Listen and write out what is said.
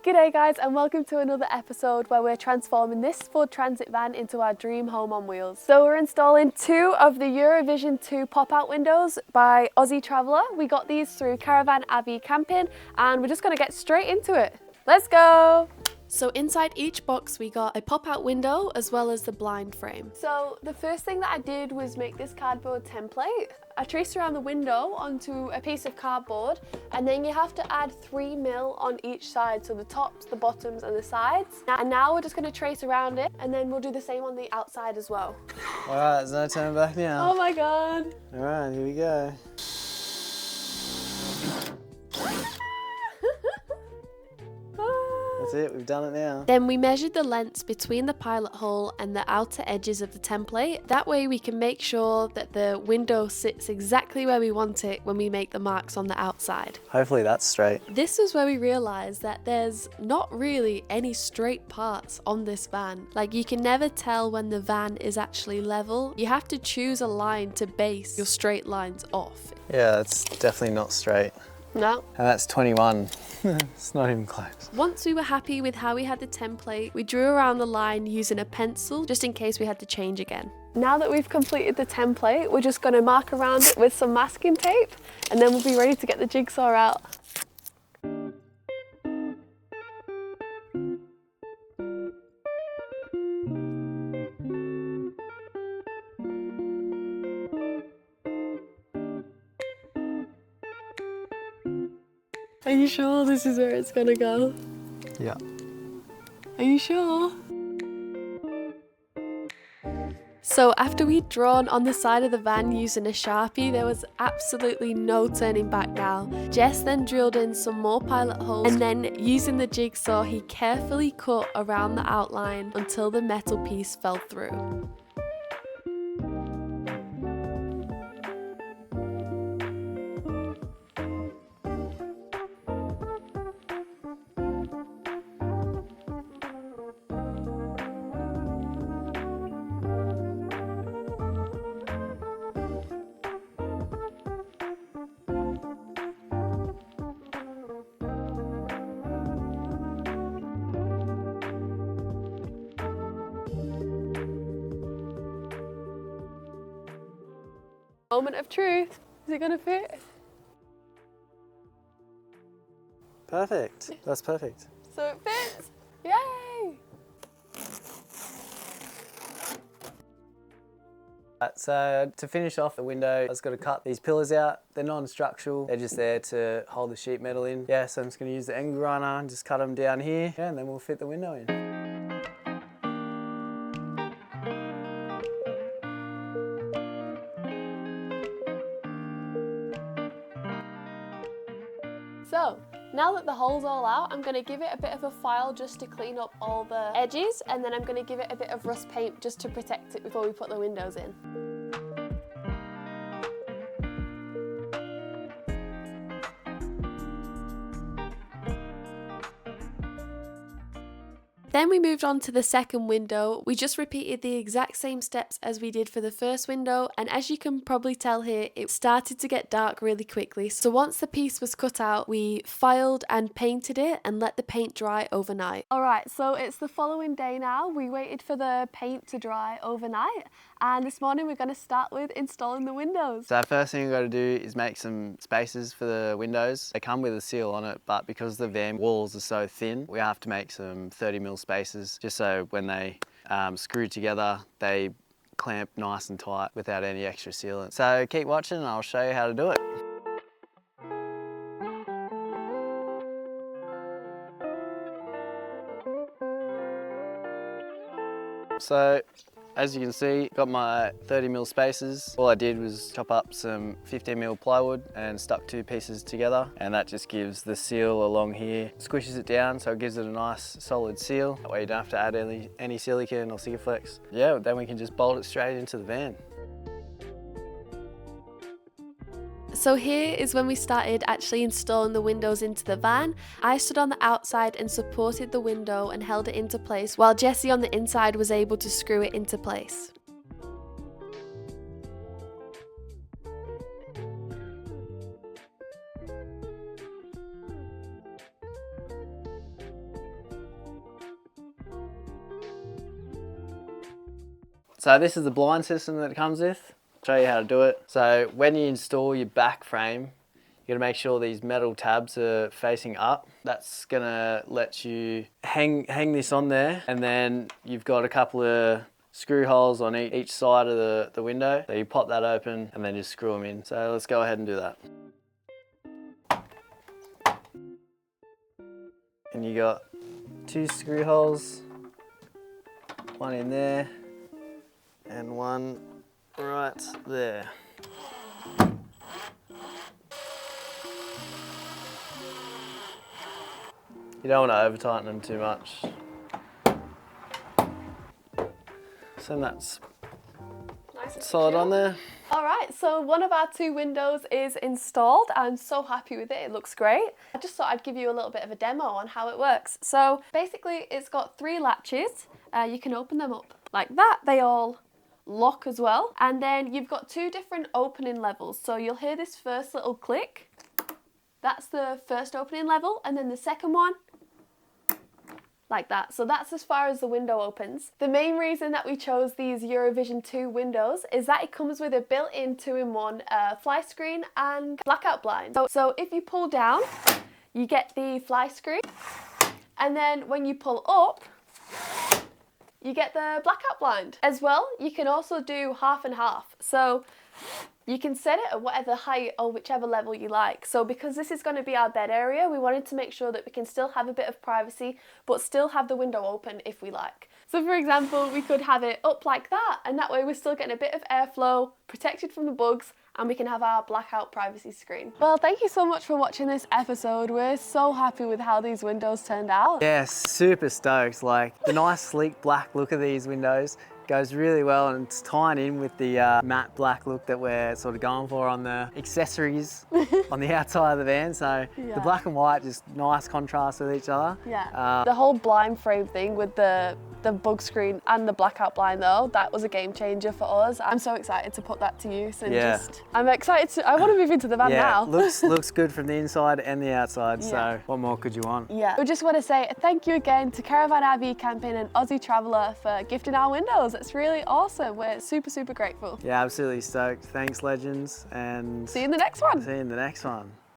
G'day guys, and welcome to another episode where we're transforming this Ford Transit van into our dream home on wheels. So we're installing two of the Eurovision 2 pop-out windows by Aussie Traveller. We got these through Caravan Abbey Camping and we're just going to get straight into it. Let's go! So inside each box we got a pop-out window as well as the blind frame. So the first thing that I did was make this cardboard template. I traced around the window onto a piece of cardboard, and then you have to add 3 mil on each side, so the tops, the bottoms and the sides. And now we're just going to trace around it, and then we'll do the same on the outside as well. Alright, there's no turning back now. Oh my god. Alright, here we go. That's it, we've done it now. Then we measured the lengths between the pilot hole and the outer edges of the template. That way we can make sure that the window sits exactly where we want it when we make the marks on the outside. Hopefully that's straight. This is where we realised that there's not really any straight parts on this van. Like, you can never tell when the van is actually level. You have to choose a line to base your straight lines off. Yeah, it's definitely not straight. No. And that's 21. It's not even close. Once we were happy with how we had the template, we drew around the line using a pencil just in case we had to change again. Now that we've completed the template, we're just going to mark around it with some masking tape and then we'll be ready to get the jigsaw out. Are you sure this is where it's gonna go? Yeah. Are you sure? So after we'd drawn on the side of the van using a Sharpie, there was absolutely no turning back now. Jess then drilled in some more pilot holes, and then using the jigsaw he carefully cut around the outline until the metal piece fell through. Moment of truth. Is it gonna fit? Perfect. That's perfect. So it fits. Yay! So to finish off the window, I just got to cut these pillars out. They're non-structural. They're just there to hold the sheet metal in. Yeah, so I'm just going to use the angle grinder and just cut them down here. Yeah, and then we'll fit the window in. So, now that the hole's all out, I'm going to give it a bit of a file just to clean up all the edges, and then I'm going to give it a bit of rust paint just to protect it before we put the windows in. Then we moved on to the second window. We just repeated the exact same steps as we did for the first window, and as you can probably tell here, it started to get dark really quickly. So once the piece was cut out, we filed and painted it and let the paint dry overnight. Alright, so it's the following day now. We waited for the paint to dry overnight, and this morning we're going to start with installing the windows. So first thing we've got to do is make some spaces for the windows. They come with a seal on it, but because the van walls are so thin, we have to make some 30mm spaces just so when they screw together, they clamp nice and tight without any extra sealant. So keep watching and I'll show you how to do it. So as you can see, got my 30mm spaces. All I did was chop up some 15mm plywood and stuck 2 pieces together, and that just gives the seal along here, squishes it down so it gives it a nice solid seal. That way you don't have to add any silicone or Sikaflex. Yeah, then we can just bolt it straight into the van. So here is when we started actually installing the windows into the van. I stood on the outside and supported the window and held it into place, while Jessie on the inside was able to screw it into place. So this is the blind system that it comes with. I'll show you how to do it. So when you install your back frame, you gotta make sure these metal tabs are facing up. That's gonna let you hang this on there, and then you've got a couple of screw holes on each side of the window. So you pop that open and then just screw them in. So let's go ahead and do that. And you got 2 screw holes, one in there and one right there. You don't want to over tighten them too much. So that's Nice and solid secure. on there. All right, so one of our 2 windows is installed. I'm so happy with it, it looks great. I just thought I'd give you a little bit of a demo on how it works. So basically it's got 3 latches. You can open them up like that. They all lock as well. And then you've got 2 different opening levels. So you'll hear this first little click. That's the first opening level, and then the second one, like that. So that's as far as the window opens. The main reason that we chose these Eurovision 2 windows is that it comes with a built-in 2-in-1 fly screen and blackout blind. So if you pull down, you get the fly screen, and then when you pull up, you get the blackout blind. As well, you can also do half and half. So you can set it at whatever height or whichever level you like. So because this is going to be our bed area, we wanted to make sure that we can still have a bit of privacy, but still have the window open if we like. So for example, we could have it up like that, and that way we're still getting a bit of airflow, protected from the bugs, and we can have our blackout privacy screen. Well, thank you so much for watching this episode. We're so happy with how these windows turned out. Yeah, super stoked. Like the nice sleek black look of these windows goes really well, and it's tying in with the matte black look that we're sort of going for on the accessories on the outside of the van. So the black and white, just nice contrast with each other. Yeah. The whole blind frame thing with the bug screen and the blackout blind though, that was a game changer for us. I'm so excited to put that to use, and I'm excited I want to move into the van now. looks good from the inside and the outside, so what more could you want? Yeah. We just want to say thank you again to Caravan RV Camping and Aussie Traveller for gifting our windows. It's really awesome. We're super, super grateful. Yeah, absolutely stoked. Thanks, legends, and See you in the next one. see you in the next one.